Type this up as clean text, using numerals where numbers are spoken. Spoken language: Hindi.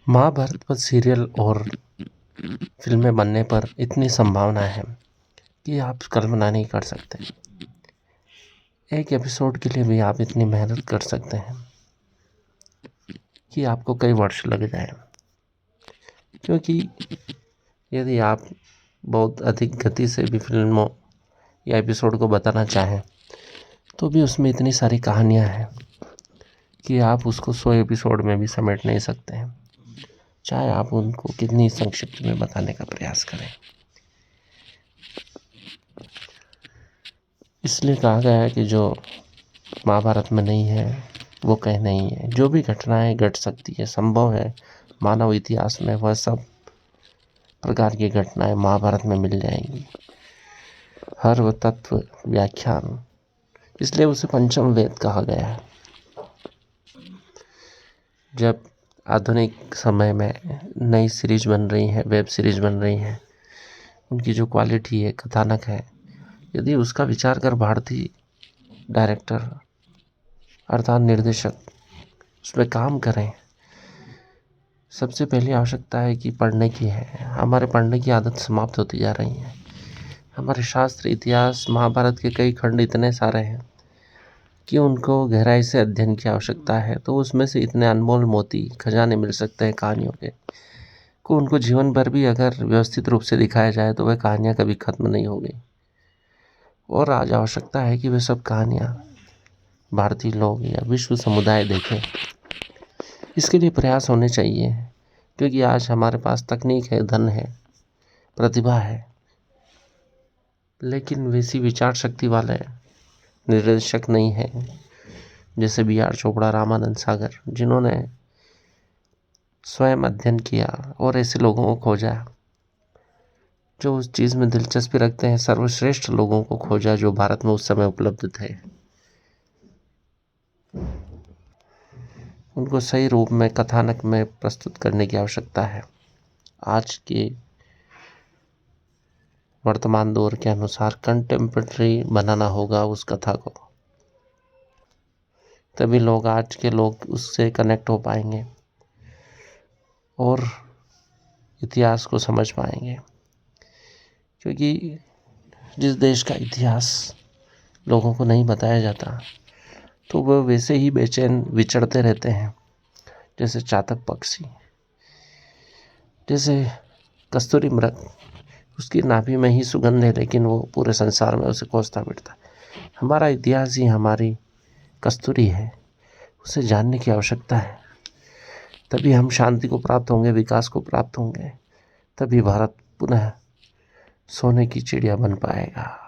महाभारत पर सीरियल और फिल्में बनने पर इतनी संभावना है कि आप कल्पना नहीं कर सकते। एक एपिसोड के लिए भी आप इतनी मेहनत कर सकते हैं कि आपको कई वर्ष लग जाए, क्योंकि यदि आप बहुत अधिक गति से भी फिल्मों या एपिसोड को बताना चाहें तो भी उसमें इतनी सारी कहानियां हैं कि आप उसको 100 एपिसोड में भी समेट नहीं सकते हैं, चाहे आप उनको कितनी संक्षिप्त में बताने का प्रयास करें। इसलिए कहा गया है कि जो महाभारत में नहीं है वो कहीं नहीं है। जो भी घटनाएं घट सकती है, संभव है मानव इतिहास में, वह सब प्रकार की घटनाएं महाभारत में मिल जाएंगी। हर वो तत्व व्याख्यान, इसलिए उसे पंचम वेद कहा गया है। जब आधुनिक समय में नई सीरीज बन रही है, वेब सीरीज बन रही है, उनकी जो क्वालिटी है, कथानक है, यदि उसका विचार कर भारतीय डायरेक्टर अर्थात निर्देशक उसमें काम करें, सबसे पहली आवश्यकता है कि पढ़ने की है। हमारे पढ़ने की आदत समाप्त होती जा रही है। हमारे शास्त्र, इतिहास, महाभारत के कई खंड इतने सारे हैं कि उनको गहराई से अध्ययन की आवश्यकता है। तो उसमें से इतने अनमोल मोती, खजाने मिल सकते हैं कहानियों के, को उनको जीवन भर भी अगर व्यवस्थित रूप से दिखाया जाए तो वह कहानियाँ कभी खत्म नहीं होगी। और आज आवश्यकता है कि वे सब कहानियाँ भारतीय लोग या विश्व समुदाय देखें। इसके लिए प्रयास होने चाहिए, क्योंकि आज हमारे पास तकनीक है, धन है, प्रतिभा है, लेकिन वैसी विचार शक्ति वाले निर्देशक नहीं है जैसे B.R. चोपड़ा, रामानंद सागर, जिन्होंने स्वयं अध्ययन किया और ऐसे लोगों को खोजा जो उस चीज़ में दिलचस्पी रखते हैं, सर्वश्रेष्ठ लोगों को खोजा जो भारत में उस समय उपलब्ध थे। उनको सही रूप में कथानक में प्रस्तुत करने की आवश्यकता है। आज के वर्तमान दौर के अनुसार कंटेम्प्रेरी बनाना होगा उस कथा को, तभी लोग, आज के लोग उससे कनेक्ट हो पाएंगे और इतिहास को समझ पाएंगे। क्योंकि जिस देश का इतिहास लोगों को नहीं बताया जाता तो वह वैसे ही बेचैन विचरते रहते हैं, जैसे चातक पक्षी, जैसे कस्तूरी मृग। उसकी नाभि में ही सुगंध है, लेकिन वो पूरे संसार में उसे खोजता फिरता है। हमारा इतिहास ही हमारी कस्तूरी है, उसे जानने की आवश्यकता है। तभी हम शांति को प्राप्त होंगे, विकास को प्राप्त होंगे, तभी भारत पुनः सोने की चिड़िया बन पाएगा।